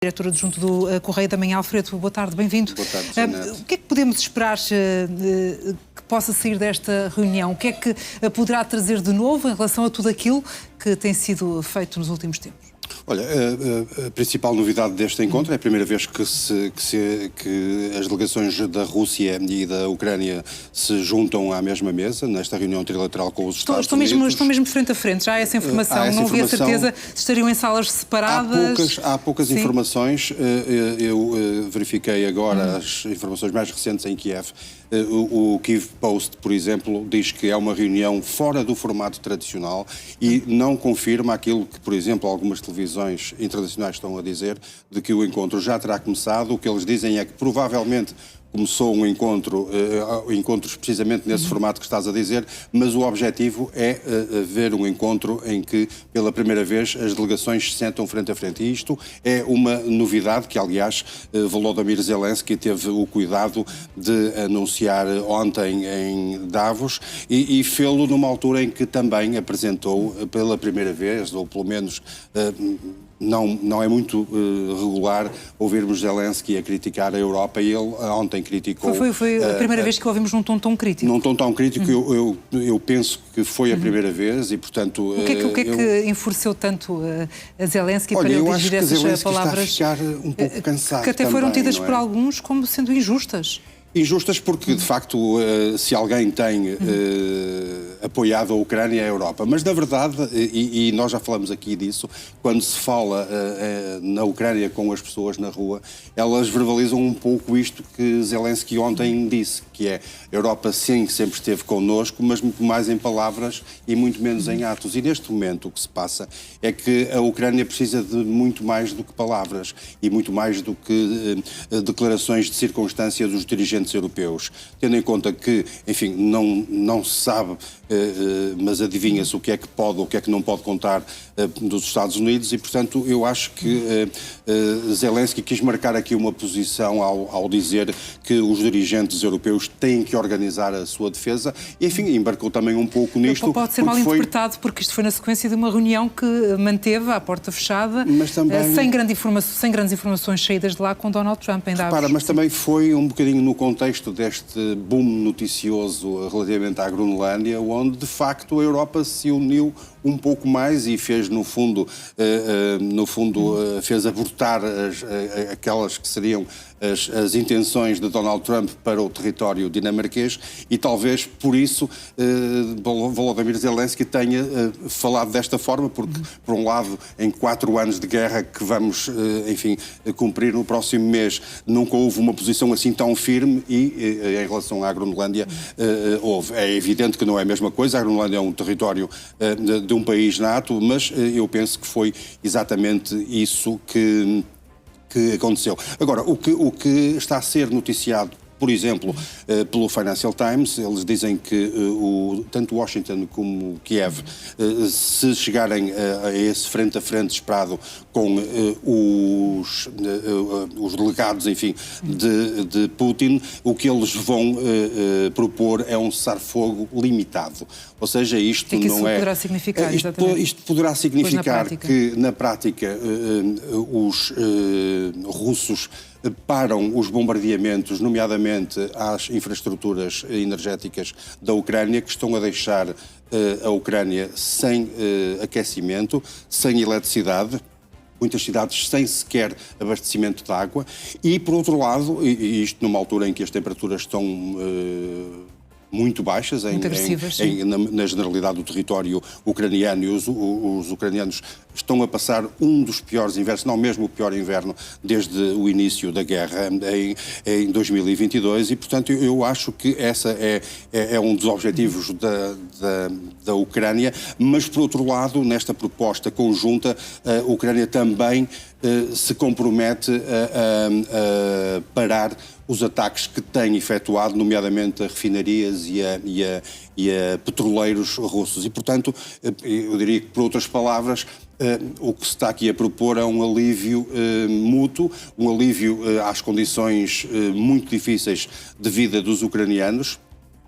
Diretor adjunto do Correio da Manhã, Alfredo, boa tarde, bem-vindo. Boa tarde, Janete. O que é que podemos esperar que possa sair desta reunião? O que é que poderá trazer de novo em relação a tudo aquilo que tem sido feito nos últimos tempos? Olha, a principal novidade deste encontro é a primeira vez que as delegações da Rússia e da Ucrânia se juntam à mesma mesa, nesta reunião trilateral com os Estados Unidos. Estão mesmo frente a frente, já há essa informação, não havia certeza se estariam em salas separadas. Há poucas informações, eu verifiquei agora as informações mais recentes em Kiev. O Kyiv Post, por exemplo, diz que é uma reunião fora do formato tradicional e não confirma aquilo que, por exemplo, algumas televisões internacionais estão a dizer, de que o encontro já terá começado. O que eles dizem é que provavelmente começou um encontros precisamente nesse formato que estás a dizer, mas o objetivo é ver um encontro em que, pela primeira vez, as delegações se sentam frente a frente. E isto é uma novidade que, aliás, Volodymyr Zelensky teve o cuidado de anunciar ontem em Davos e fê-lo numa altura em que também apresentou pela primeira vez, ou pelo menos não é muito regular ouvirmos Zelensky a criticar a Europa, e ele ontem criticou... Foi a primeira vez que o ouvimos num tom tão crítico. Num tom tão crítico, eu penso que foi a primeira vez e, portanto... O que é que enfureceu tanto a Zelensky para ele dirigir essas palavras? Está a ficar um pouco cansado que até também, foram tidas não é? por alguns como sendo injustas. Injustas porque, de facto, se alguém tem apoiado a Ucrânia é a Europa. Mas, na verdade, e nós já falamos aqui disso, quando se fala na Ucrânia com as pessoas na rua, elas verbalizam um pouco isto que Zelensky ontem disse, que é a Europa, sim, sempre esteve connosco, mas muito mais em palavras e muito menos em atos. E, neste momento, o que se passa é que a Ucrânia precisa de muito mais do que palavras e muito mais do que declarações de circunstância dos dirigentes europeus, tendo em conta que, enfim, não se sabe, mas adivinha-se o que é que pode ou o que é que não pode contar dos Estados Unidos e, portanto, eu acho que Zelensky quis marcar aqui uma posição ao dizer que os dirigentes europeus têm que organizar a sua defesa e, enfim, embarcou também um pouco nisto. Pode ser mal interpretado, porque isto foi na sequência de uma reunião que manteve à porta fechada, mas também, sem grandes informações saídas de lá com Donald Trump em Davos. Mas também foi um bocadinho no contexto deste boom noticioso relativamente à Groenlândia, onde de facto a Europa se uniu um pouco mais e fez no fundo fez abortar aquelas que seriam as intenções de Donald Trump para o território dinamarquês e talvez por isso Volodymyr Zelensky tenha falado desta forma, porque por um lado em 4 anos de guerra que vamos enfim cumprir no próximo mês nunca houve uma posição assim tão firme e em relação à Groenlândia houve. É evidente que não é a mesma coisa, a Groenlândia é um território de um país NATO, mas eu penso que foi exatamente isso que aconteceu. Agora, o que está a ser noticiado, por exemplo, pelo Financial Times, eles dizem que tanto Washington como Kiev, se chegarem a esse frente a frente esperado com os delegados, enfim, de Putin, o que eles vão propor é um cessar-fogo limitado. Ou seja, isto não é... Poderá significar, isto poderá significar que, na prática, os russos param os bombardeamentos, nomeadamente às infraestruturas energéticas da Ucrânia, que estão a deixar a Ucrânia sem aquecimento, sem eletricidade, muitas cidades sem sequer abastecimento de água e, por outro lado, e isto numa altura em que as temperaturas estão muito baixas na generalidade do território ucraniano, e os ucranianos estão a passar um dos piores invernos, não mesmo o pior inverno, desde o início da guerra em 2022 e, portanto, eu acho que essa é um dos objetivos da Ucrânia, mas, por outro lado, nesta proposta conjunta, a Ucrânia também se compromete a parar os ataques que tem efetuado, nomeadamente a refinarias e a petroleiros russos. E, portanto, eu diria que, por outras palavras, o que se está aqui a propor é um alívio mútuo, um alívio às condições muito difíceis de vida dos ucranianos,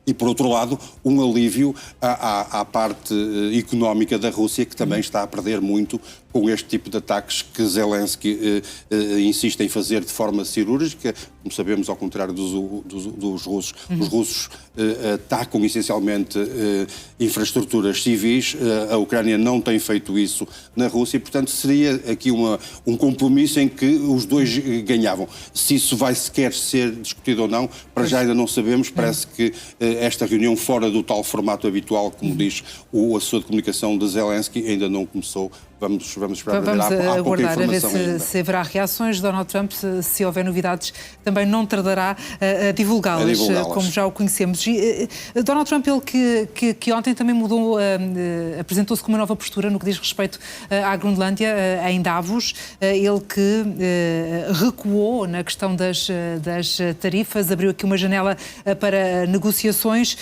E, por outro lado, um alívio à parte económica da Rússia, que também está a perder muito com este tipo de ataques que Zelensky insiste em fazer de forma cirúrgica. Como sabemos, ao contrário dos russos, os russos atacam essencialmente infraestruturas civis. A Ucrânia não tem feito isso na Rússia e, portanto, seria aqui um compromisso em que os dois ganhavam. Se isso vai sequer ser discutido ou não, para já ainda não sabemos. Parece que esta reunião fora do tal formato habitual, como diz o assessor de comunicação de Zelensky, ainda não começou. Vamos esperar para ver. Há pouca aguardar a ver informação se haverá reações. Donald Trump, se houver novidades, também não tardará a divulgá-las, como já o conhecemos. E, Donald Trump, ele que ontem também mudou, apresentou-se com uma nova postura no que diz respeito à Groenlândia, em Davos. Ele que recuou na questão das tarifas, abriu aqui uma janela para negociações.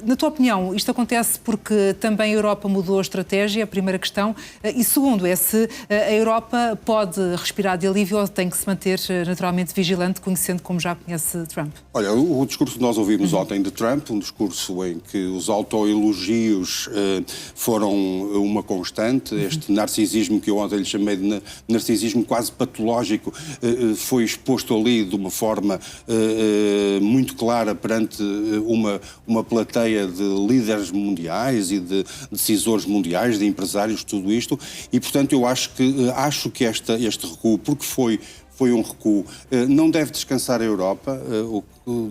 Na tua opinião, isto acontece porque também a Europa mudou a estratégia? A primeira questão. E segundo, é se a Europa pode respirar de alívio ou tem que se manter naturalmente vigilante, conhecendo como já conhece Trump? Olha, o discurso que nós ouvimos ontem de Trump, um discurso em que os autoelogios foram uma constante, este narcisismo que eu ontem lhe chamei de narcisismo quase patológico, foi exposto ali de uma forma muito clara perante uma plateia de líderes mundiais e de decisores mundiais, de empresários, tudo isto. E, portanto, eu acho que este recuo, porque foi um recuo, não deve descansar a Europa,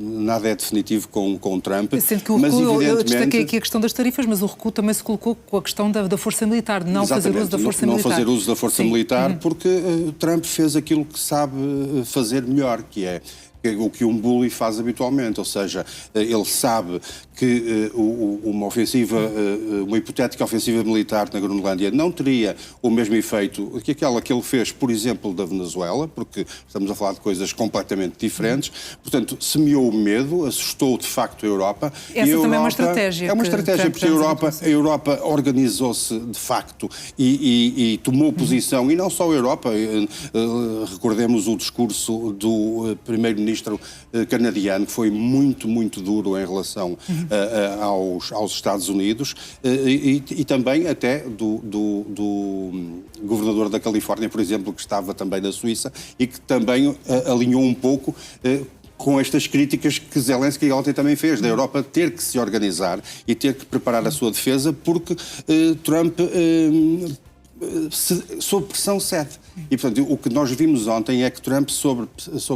nada é definitivo com Trump. Sendo que o recuo, eu destaquei aqui a questão das tarifas, mas o recuo também se colocou com a questão da força militar, de não fazer uso da força militar. Não fazer uso da força militar, porque Trump fez aquilo que sabe fazer melhor, que é o que um bully faz habitualmente, ou seja, ele sabe que uma hipotética ofensiva militar na Groenlândia não teria o mesmo efeito que aquela que ele fez, por exemplo, da Venezuela, porque estamos a falar de coisas completamente diferentes. Portanto, semeou o medo, assustou de facto a Europa. Essa também é uma estratégia. É uma estratégia, porque a Europa organizou-se de facto e tomou posição, e não só a Europa. Recordemos o discurso do primeiro-ministro canadiano, que foi muito, muito duro em relação aos Estados Unidos, e também até do governador da Califórnia, por exemplo, que estava também na Suíça e que também alinhou um pouco com estas críticas que Zelensky ontem também fez, da Europa ter que se organizar e ter que preparar a sua defesa, porque Trump sob pressão cede. E, portanto, o que nós vimos ontem é que Trump sob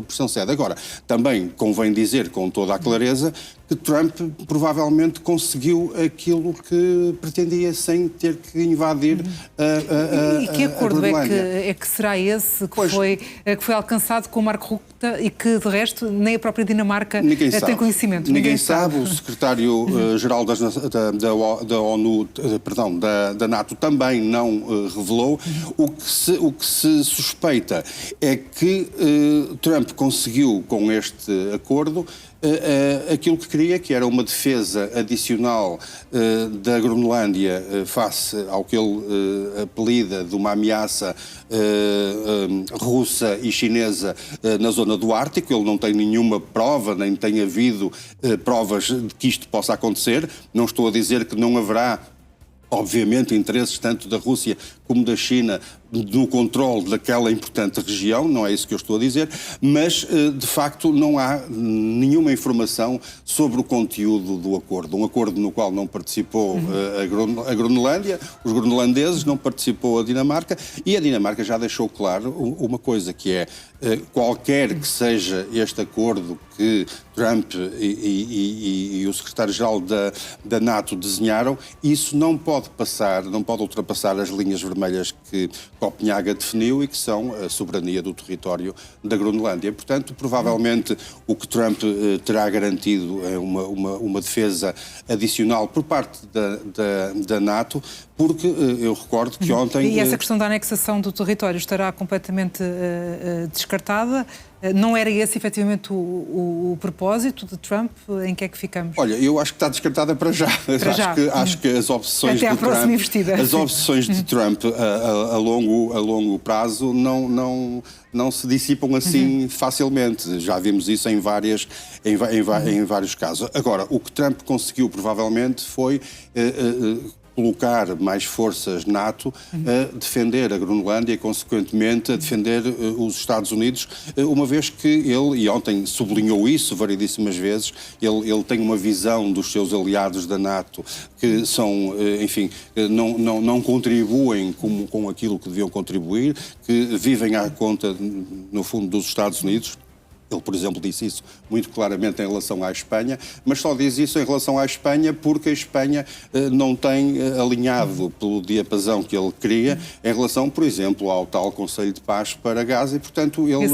pressão cede. Agora, também convém dizer com toda a clareza que Trump provavelmente conseguiu aquilo que pretendia sem ter que invadir a E que acordo é que será esse que foi alcançado com o Mark Rutte e que, de resto, nem a própria Dinamarca tem conhecimento? Ninguém sabe. O secretário-geral da ONU, da NATO, também não revelou. O que se suspeita é que Trump conseguiu, com este acordo, aquilo que queria, que era uma defesa adicional da Groenlândia face ao que ele apelida de uma ameaça russa e chinesa na zona do Ártico. Ele não tem nenhuma prova, nem tem havido provas de que isto possa acontecer. Não estou a dizer que não haverá, obviamente, interesses tanto da Rússia como da China no controle daquela importante região, não é isso que eu estou a dizer, mas, de facto, não há nenhuma informação sobre o conteúdo do acordo. Um acordo no qual não participou a Groenlândia, os groenlandeses, não participou a Dinamarca, e a Dinamarca já deixou claro uma coisa, que é qualquer que seja este acordo que Trump e o secretário-geral da NATO desenharam, isso não pode ultrapassar as linhas vermelhas que Copenhaga definiu e que são a soberania do território da Groenlândia. Portanto, provavelmente o que Trump terá garantido é uma defesa adicional por parte da NATO, porque eu recordo que ontem... E essa questão da anexação do território estará completamente descartada? Não era esse, efetivamente, o propósito de Trump? Em que é que ficamos? Olha, eu acho que está descartada para já. Acho que as opções até de à próxima Trump, investida. as opções de Trump a longo prazo não se dissipam assim facilmente. Já vimos isso em vários casos. Agora, o que Trump conseguiu, provavelmente, foi colocar mais forças NATO a defender a Groenlândia e, consequentemente, a defender os Estados Unidos, uma vez que ele, e ontem sublinhou isso variedíssimas vezes, ele tem uma visão dos seus aliados da NATO que são, enfim, não contribuem com aquilo que deviam contribuir, que vivem à conta, no fundo, dos Estados Unidos. Ele, por exemplo, disse isso muito claramente em relação à Espanha, mas só diz isso em relação à Espanha porque a Espanha não tem alinhado pelo diapasão que ele queria em relação, por exemplo, ao tal Conselho de Paz para Gaza e, portanto, ele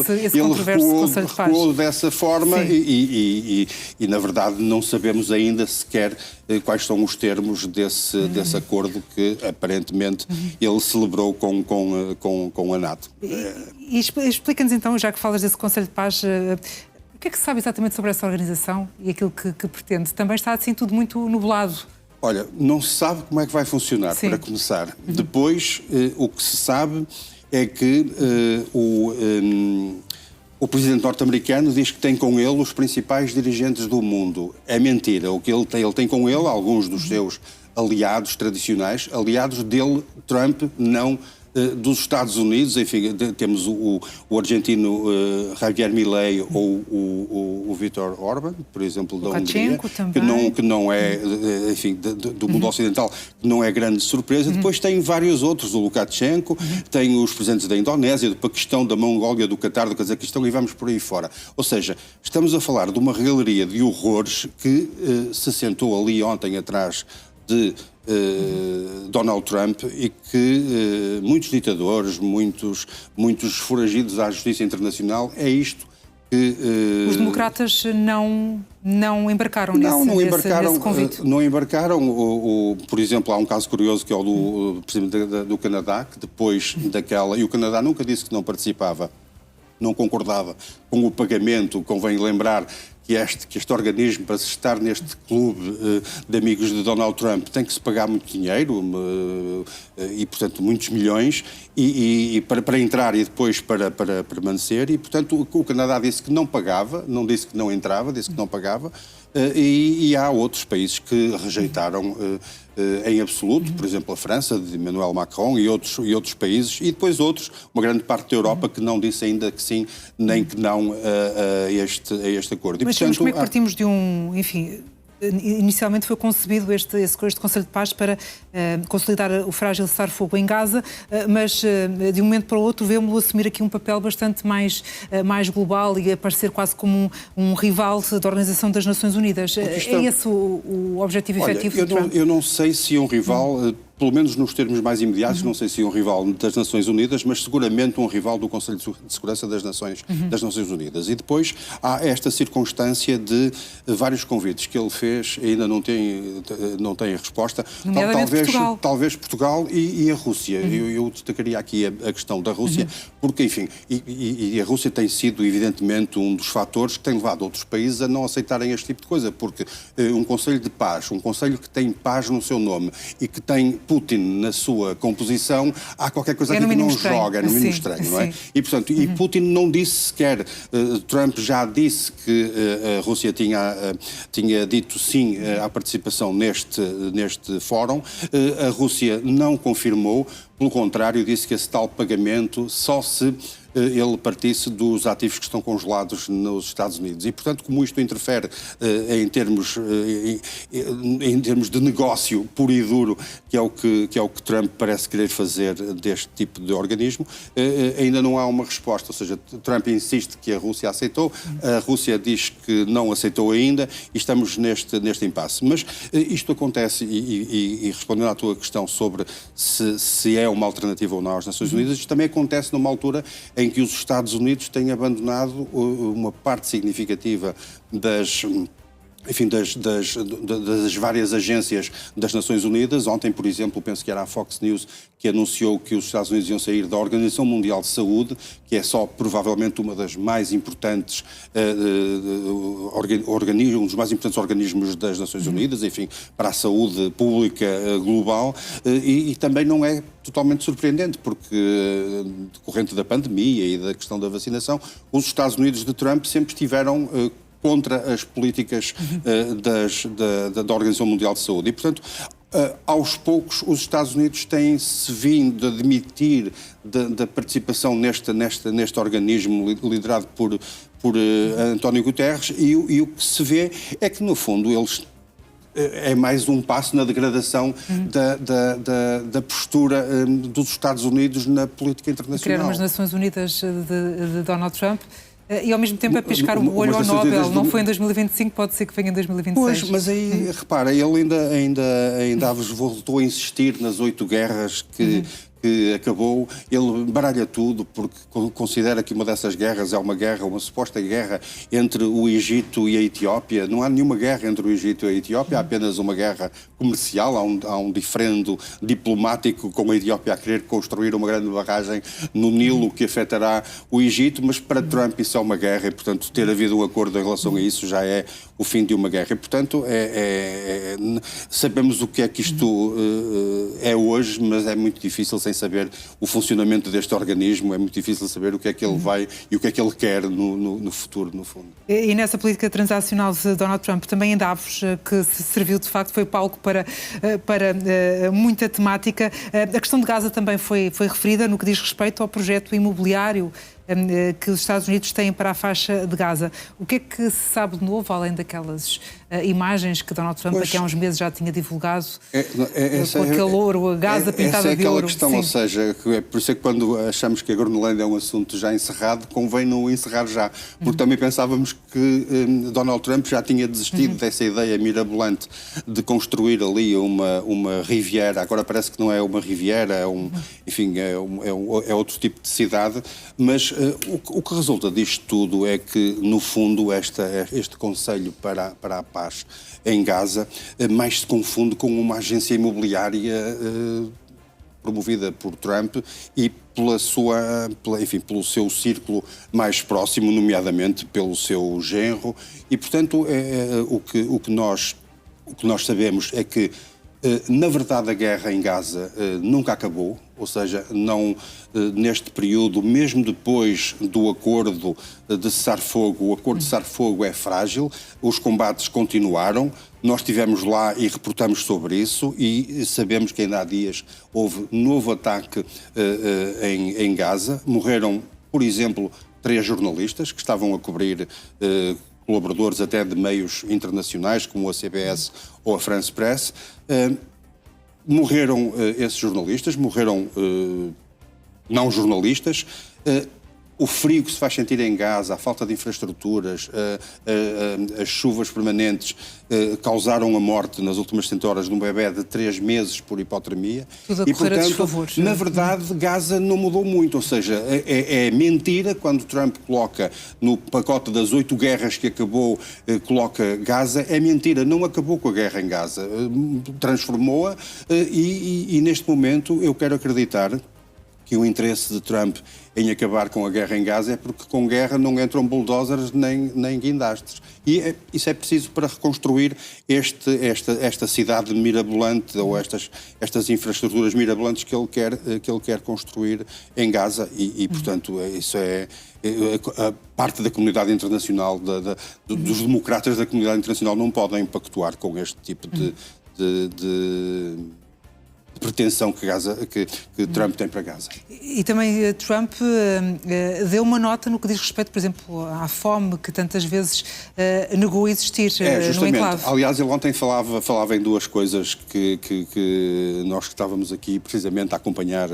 recuou dessa forma e, na verdade, não sabemos ainda sequer quais são os termos desse acordo que, aparentemente, ele celebrou com a NATO. E explica-nos então, já que falas desse Conselho de Paz, o que é que se sabe exatamente sobre essa organização e aquilo que pretende? Também está assim tudo muito nublado. Olha, não se sabe como é que vai funcionar, para começar. Depois, o que se sabe é que o presidente norte-americano diz que tem com ele os principais dirigentes do mundo. É mentira. O que ele tem com ele alguns dos seus aliados tradicionais, aliados dele, Trump, não dos Estados Unidos. Enfim, temos o argentino Javier Milei ou o Viktor Orbán, por exemplo, da Hungria, que não é, enfim, do mundo ocidental, que não é grande surpresa. Depois tem vários outros, o Lukashenko, tem os presidentes da Indonésia, do Paquistão, da Mongólia, do Catar, do Cazaquistão, e vamos por aí fora. Ou seja, estamos a falar de uma galeria de horrores que se sentou ali ontem atrás de Donald Trump e que muitos ditadores, muitos foragidos à justiça internacional, é isto que... Os democratas não embarcaram nesse convite? Não embarcaram. Por exemplo, há um caso curioso que é o do presidente do Canadá, que depois daquela... E o Canadá nunca disse que não participava, não concordava com o pagamento. Convém lembrar que este organismo, para se estar neste clube de amigos de Donald Trump, tem que se pagar muito dinheiro e, portanto, muitos milhões e para entrar e depois para permanecer. E, portanto, o Canadá disse que não pagava, não disse que não entrava, disse que não pagava. E há outros países que rejeitaram em absoluto, por exemplo, a França, de Emmanuel Macron e outros países, e depois outros, uma grande parte da Europa que não disse ainda que sim, nem que não a este acordo. Mas como é que partimos de enfim... Inicialmente foi concebido esse Conselho de Paz para consolidar o frágil cessar-fogo em Gaza, mas de um momento para o outro vemos-lo assumir aqui um papel bastante mais global e aparecer quase como um rival da Organização das Nações Unidas. É esse o objetivo efetivo de Trump? Eu não sei se é um rival... Pelo menos nos termos mais imediatos, não sei se é um rival das Nações Unidas, mas seguramente um rival do Conselho de Segurança das Nações Unidas. E depois há esta circunstância de vários convites que ele fez e ainda não tem resposta. Talvez Portugal e a Rússia. Eu destacaria aqui a questão da Rússia, porque, enfim, e a Rússia tem sido, evidentemente, um dos fatores que tem levado outros países a não aceitarem este tipo de coisa, porque um Conselho de Paz, um Conselho que tem paz no seu nome e que tem Putin na sua composição, há qualquer coisa aqui que não joga, é no mínimo estranho, não é? E, portanto, e Putin não disse sequer, Trump já disse que a Rússia tinha dito sim à participação neste fórum, a Rússia não confirmou, pelo contrário, disse que esse tal pagamento só se ele partisse dos ativos que estão congelados nos Estados Unidos. E, portanto, como isto interfere em termos de negócio puro e duro, que é o que Trump parece querer fazer deste tipo de organismo, ainda não há uma resposta. Ou seja, Trump insiste que a Rússia aceitou, a Rússia diz que não aceitou ainda e estamos neste impasse. Mas isto acontece, e respondendo à tua questão sobre se é uma alternativa ou não às Nações Unidas, isto também acontece numa altura em que os Estados Unidos têm abandonado uma parte significativa enfim, das várias agências das Nações Unidas. Ontem, por exemplo, penso que era a Fox News que anunciou que os Estados Unidos iam sair da Organização Mundial de Saúde, que é só provavelmente uma das mais importantes um dos mais importantes organismos das Nações Unidas, enfim, para a saúde pública global, e também não é totalmente surpreendente, porque decorrente da pandemia e da questão da vacinação, os Estados Unidos de Trump sempre estiveram contra as políticas da Organização Mundial de Saúde. E, portanto, aos poucos, os Estados Unidos têm-se vindo a demitir da participação neste organismo liderado por António Guterres, e o que se vê é que, no fundo, eles é mais um passo na degradação da postura dos Estados Unidos na política internacional. Criaram as Nações Unidas de Donald Trump. E ao mesmo tempo a piscar o olho ao Nobel. Não foi em 2025, pode ser que venha em 2026. Pois, mas aí, repara, ele ainda voltou a insistir nas 8 guerras que acabou. Ele baralha tudo porque considera que uma dessas guerras é uma suposta guerra entre o Egito e a Etiópia. Não há nenhuma guerra entre o Egito e a Etiópia, há apenas uma guerra comercial, há um diferendo diplomático com a Etiópia a querer construir uma grande barragem no Nilo que afetará o Egito, mas para Trump isso é uma guerra e, portanto, ter havido um acordo em relação a isso já é o fim de uma guerra. E, portanto, sabemos o que é que isto é hoje, mas é muito difícil sem saber o funcionamento deste organismo, é muito difícil saber o que é que ele vai e o que é que ele quer no futuro, no fundo. E nessa política transacional de Donald Trump, também em Davos, que serviu de facto, foi palco para muita temática. A questão de Gaza também foi referida no que diz respeito ao projeto imobiliário que os Estados Unidos têm para a faixa de Gaza. O que é que se sabe de novo, além daquelas imagens que Donald Trump aqui há uns meses já tinha divulgado, com aquele ouro, a Gaza pintada de ouro? Essa é aquela questão, sim. Ou seja, por isso é que quando achamos que a Groenlândia é um assunto já encerrado, convém não encerrar já, porque também pensávamos que Donald Trump já tinha desistido dessa ideia mirabolante de construir ali uma riviera. Agora parece que não é uma riviera, enfim, é outro tipo de cidade, mas o que resulta disto tudo é que, no fundo, este Conselho para a Paz em Gaza mais se confunde com uma agência imobiliária promovida por Trump e pelo seu círculo mais próximo, nomeadamente pelo seu genro. E, portanto, o que nós sabemos é que, na verdade, a guerra em Gaza nunca acabou, ou seja, não neste período, mesmo depois do acordo de cessar-fogo, o acordo de cessar-fogo é frágil, os combates continuaram, nós estivemos lá e reportamos sobre isso e sabemos que ainda há dias houve novo ataque em Gaza, morreram, por exemplo, 3 jornalistas que estavam a cobrir colaboradores até de meios internacionais, como a CBS ou a France Press. Morreram esses jornalistas, morreram não jornalistas. O frio que se faz sentir em Gaza, a falta de infraestruturas, as chuvas permanentes causaram a morte nas últimas 100 horas de um bebé de 3 meses por hipotermia. Tudo a correr a desfavores. Na verdade, Gaza não mudou muito, ou seja, é mentira quando Trump coloca no pacote das 8 guerras que acabou, coloca Gaza, é mentira, não acabou com a guerra em Gaza, transformou-a e neste momento eu quero acreditar que o interesse de Trump em acabar com a guerra em Gaza é porque com guerra não entram bulldozers nem guindastes. E isso é preciso para reconstruir esta cidade mirabolante ou estas infraestruturas mirabolantes que ele quer construir em Gaza e portanto, isso é a parte da comunidade internacional, dos democratas da comunidade internacional não podem pactuar com este tipo de pretensão que Trump tem para Gaza. E também Trump deu uma nota no que diz respeito, por exemplo, à fome que tantas vezes negou existir no enclave. Aliás, ele ontem falava em 2 coisas que nós que estávamos aqui precisamente a acompanhar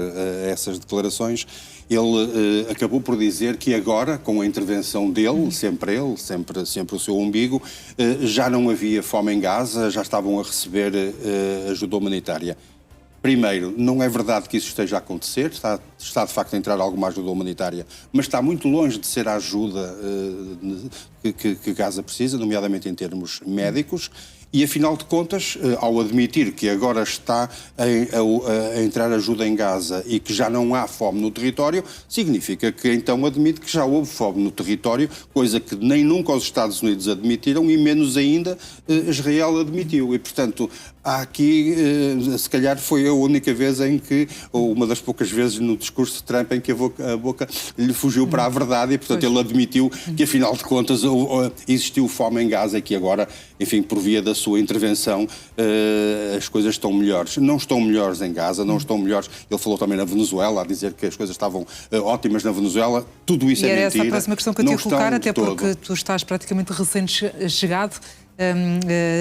essas declarações. Ele acabou por dizer que agora, com a intervenção dele, sempre o seu umbigo, já não havia fome em Gaza, já estavam a receber ajuda humanitária. Primeiro, não é verdade que isso esteja a acontecer, está de facto a entrar alguma ajuda humanitária, mas está muito longe de ser a ajuda que Gaza precisa, nomeadamente em termos médicos. E, afinal de contas, ao admitir que agora está a entrar ajuda em Gaza e que já não há fome no território, significa que então admite que já houve fome no território, coisa que nem nunca os Estados Unidos admitiram e menos ainda Israel admitiu. E, portanto, há aqui, se calhar foi a única vez em que, ou uma das poucas vezes no discurso de Trump em que a boca lhe fugiu para a verdade e, portanto, ele admitiu que, afinal de contas, existiu fome em Gaza e que agora, enfim, por via da sua intervenção, as coisas estão melhores. Não estão melhores em Gaza, não estão melhores. Ele falou também na Venezuela, a dizer que as coisas estavam ótimas na Venezuela. Tudo isso é mentira. E era essa a próxima questão que eu te ia colocar, até porque tu estás praticamente recém-chegado.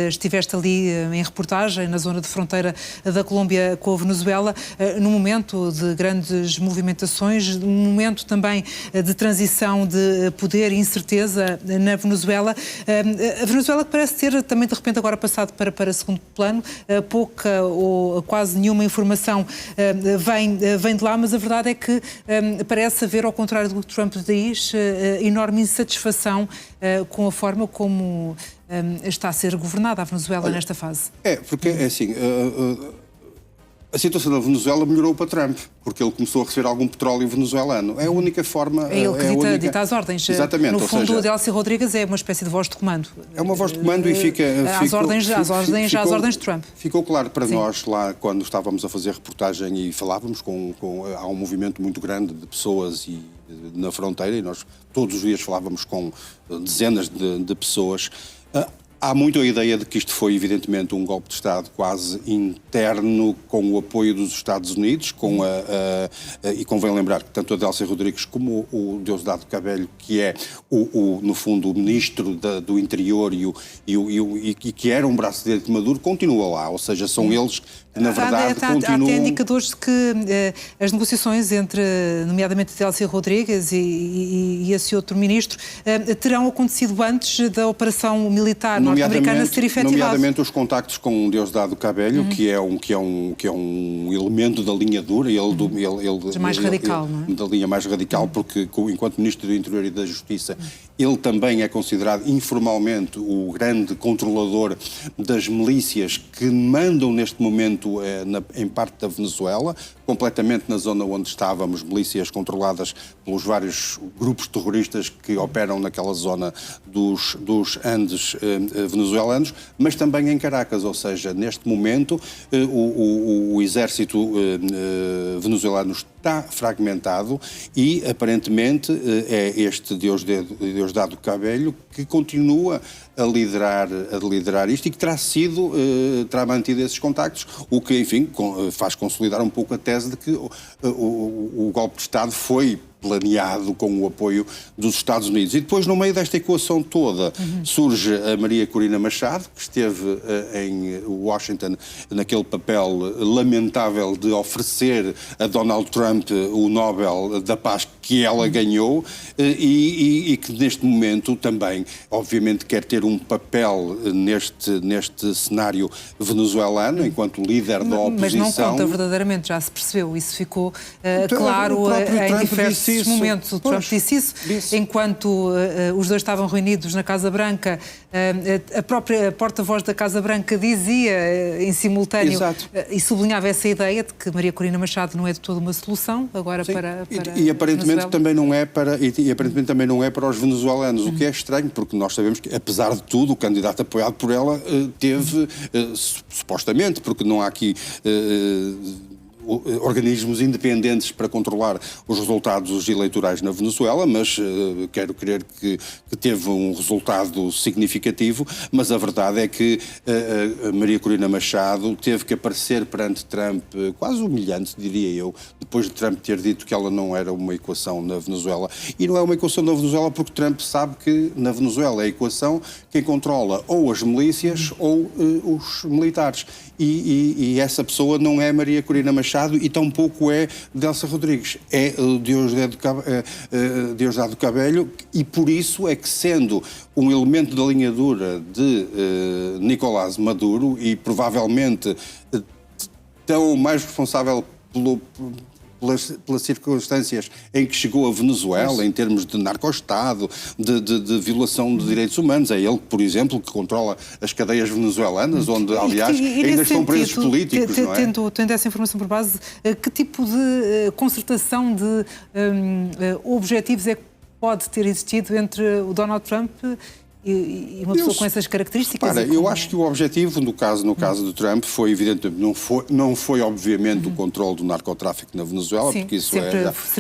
Estiveste ali em reportagem na zona de fronteira da Colômbia com a Venezuela, num momento de grandes movimentações, num momento também de transição de poder e incerteza na Venezuela. A Venezuela que parece ter também de repente agora passado para segundo plano, pouca ou quase nenhuma informação vem de lá, mas a verdade é que parece haver, ao contrário do que Trump diz, enorme insatisfação com a forma como está a ser governada a Venezuela nesta fase. Porque é assim, a situação da Venezuela melhorou para Trump, porque ele começou a receber algum petróleo venezuelano. É a única forma... É ele que dita as ordens. Exatamente. No fundo, o Delcy Rodrigues é uma espécie de voz de comando. É uma voz de comando e fica... Às ordens de Trump. Ficou claro para nós lá, quando estávamos a fazer reportagem e falávamos há um movimento muito grande de pessoas na fronteira, e nós todos os dias falávamos com dezenas de pessoas. Há muito a ideia de que isto foi, evidentemente, um golpe de Estado quase interno, com o apoio dos Estados Unidos, e convém lembrar que tanto a Delcy Rodrigues como o Diosdado Cabello, que é, no fundo, o ministro do Interior e que era um braço direito de Maduro, continua lá, ou seja, são eles que, na verdade, continuam... Há até indicadores de que as negociações entre, nomeadamente, Delcy Rodrigues e esse outro ministro, terão acontecido antes da operação militar norte-americana ser efetivada. Nomeadamente os contactos com o Diosdado Cabello, que é um elemento da linha dura, mais radical, não é? Da linha mais radical, porque enquanto Ministro do Interior e da Justiça, ele também é considerado informalmente o grande controlador das milícias que mandam neste momento em parte da Venezuela, completamente na zona onde estávamos, milícias controladas pelos vários grupos terroristas que operam naquela zona dos Andes venezuelanos, mas também em Caracas, ou seja, neste momento o exército venezuelano está fragmentado e aparentemente é este Diosdado Cabello que continua a liderar isto e que terá mantido esses contactos, o que, enfim, faz consolidar um pouco a tese de que o golpe de Estado foi planeado com o apoio dos Estados Unidos. E depois, no meio desta equação toda, surge a Maria Corina Machado, que esteve em Washington naquele papel lamentável de oferecer a Donald Trump o Nobel da Paz que ela ganhou e que neste momento também, obviamente, quer ter um papel neste cenário venezuelano, enquanto líder da oposição. Mas não conta verdadeiramente, já se percebeu, isso ficou claro em diversos momentos. O Trump disse isso. Enquanto os dois estavam reunidos na Casa Branca, a própria porta-voz da Casa Branca dizia em simultâneo e sublinhava essa ideia de que Maria Corina Machado não é de toda uma solução agora para e aparentemente também não é para os venezuelanos, o que é estranho, porque nós sabemos que, apesar de tudo, o candidato apoiado por ela teve, supostamente, porque não há aqui organismos independentes para controlar os resultados eleitorais na Venezuela, mas quero crer que teve um resultado significativo, mas a verdade é que a Maria Corina Machado teve que aparecer perante Trump, quase humilhante, diria eu, depois de Trump ter dito que ela não era uma equação na Venezuela. E não é uma equação na Venezuela porque Trump sabe que na Venezuela é a equação quem controla ou as milícias ou os militares. E essa pessoa não é Maria Corina Machado e tampouco é Delcy Rodrigues, é Diosdado Cabello, e por isso é que, sendo um elemento da linha dura de Nicolás Maduro e provavelmente tão mais responsável pelas circunstâncias em que chegou a Venezuela, em termos de narco-estado, de violação de direitos humanos. É ele, por exemplo, que controla as cadeias venezuelanas, onde, aliás, ainda estão presos políticos, não é? Tendo essa informação por base, que tipo de concertação de objetivos é que pode ter existido entre o Donald Trump e uma pessoa com essas características? Eu acho que o objetivo, no caso do Trump, foi evidentemente, não foi obviamente o controle do narcotráfico na Venezuela, sim, porque isso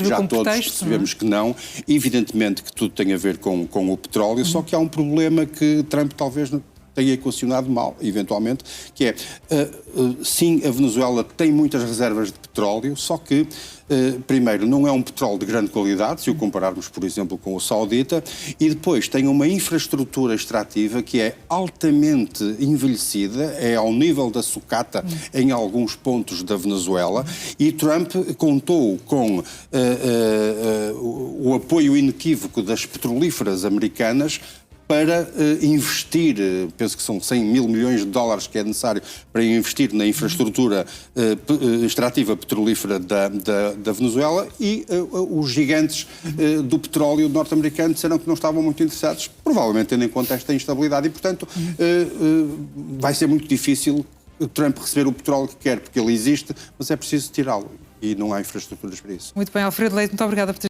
já todos percebemos que não. Evidentemente que tudo tem a ver com o petróleo, só que há um problema que Trump talvez tenha equacionado mal, eventualmente, que é, sim, a Venezuela tem muitas reservas de petróleo, só que, primeiro, não é um petróleo de grande qualidade, se o compararmos, por exemplo, com o saudita, e depois tem uma infraestrutura extrativa que é altamente envelhecida, é ao nível da sucata em alguns pontos da Venezuela, e Trump contou com o apoio inequívoco das petrolíferas americanas para investir, penso que são 100 mil milhões de dólares que é necessário para investir na infraestrutura extrativa petrolífera da Venezuela, e os gigantes do petróleo norte-americano disseram que não estavam muito interessados, provavelmente tendo em conta esta instabilidade, e, portanto, vai ser muito difícil Trump receber o petróleo que quer, porque ele existe, mas é preciso tirá-lo, e não há infraestruturas para isso. Muito bem, Alfredo Leite, muito obrigada por ter